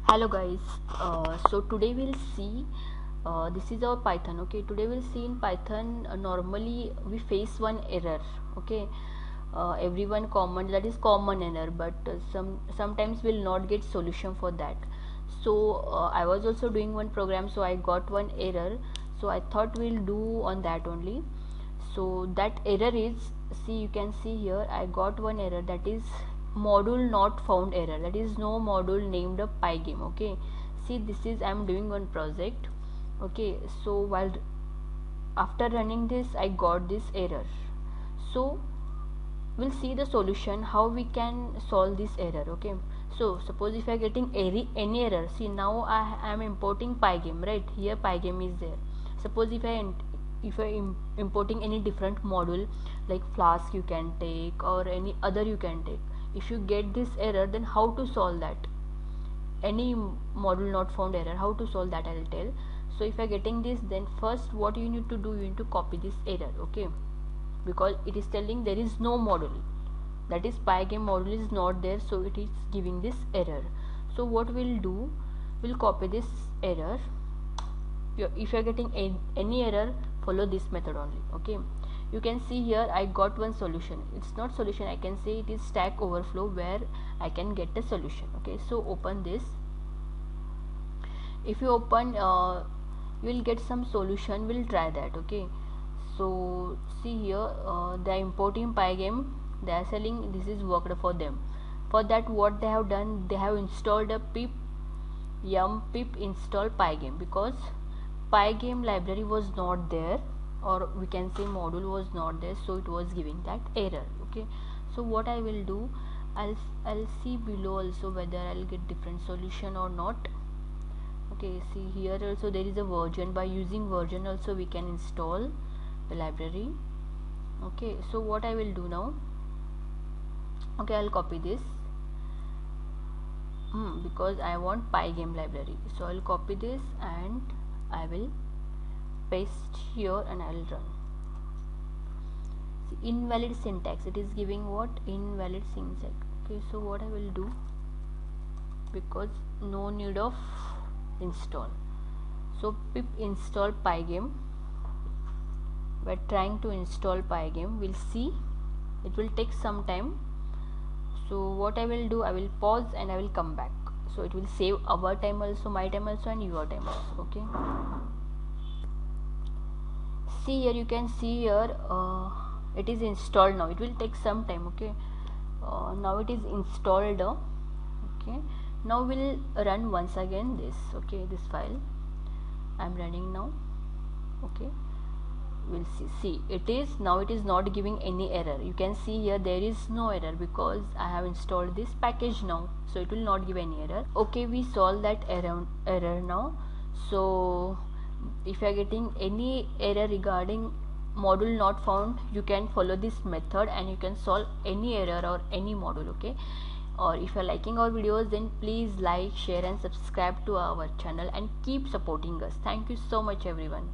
Hello guys, so today we'll see this is our Python. Okay, today we'll see in Python normally we face one error. Okay, everyone common, that is common error, but sometimes we'll not get solution for that. So I was also doing one program, so I got one error, so I thought we'll do on that only. So that error is, see, you can see here I got one error, that is module not found error, that is no module named a pygame. Okay, see, this is I'm doing one project. Okay, so while after running this I got this error. So we'll see the solution, how we can solve this error. Okay, so suppose if I are getting any error, see, now I am importing pygame, right? Here pygame is there. Suppose if I importing any different module like Flask you can take, or any other you can take. If you get this error, then how to solve that? Any module not found error, how to solve that I'll tell. So if you're getting this, then first what you need to do, you need to copy this error. Okay, because it is telling there is no module, that is pygame module is not there, so it is giving this error. So what we'll do, we'll copy this error. If you're getting any error, follow this method only. Okay, you can see here I got one solution. It's not solution, I can say it is Stack Overflow, where I can get a solution. Okay, so open this. If you open, you will get some solution. We'll try that. Okay, so see here, they are importing pygame, they are selling, this is worked for them. For that, what they have done, they have installed a pip install pygame, because pygame library was not there, or we can say module was not there, so it was giving that error. Okay, so what I will do, I'll see below also whether I'll get different solution or not. Okay, see here also there is a version, by using version also we can install the library. Okay, so what I will do now, okay, I'll copy this because I want pygame library, so I'll copy this and I will paste here and I'll run. See, invalid syntax, it is giving what? Invalid syntax. Okay, so what I will do, because no need of install, so pip install pygame. We're trying to install pygame, we'll see, it will take some time. So what I will do, I will pause and I will come back, so it will save our time also, my time also, and your time also. Okay, see here, you can see here it is installed now. It will take some time. Okay, now it is installed. Okay, now we'll run once again this. Okay, this file I'm running now. Okay, we'll see it is now, it is not giving any error. You can see here there is no error because I have installed this package now, so it will not give any error. Okay, we solve that error now. So if you are getting any error regarding module not found, you can follow this method and you can solve any error or any module. Okay, or if you are liking our videos, then please like, share and subscribe to our channel and keep supporting us. Thank you so much everyone.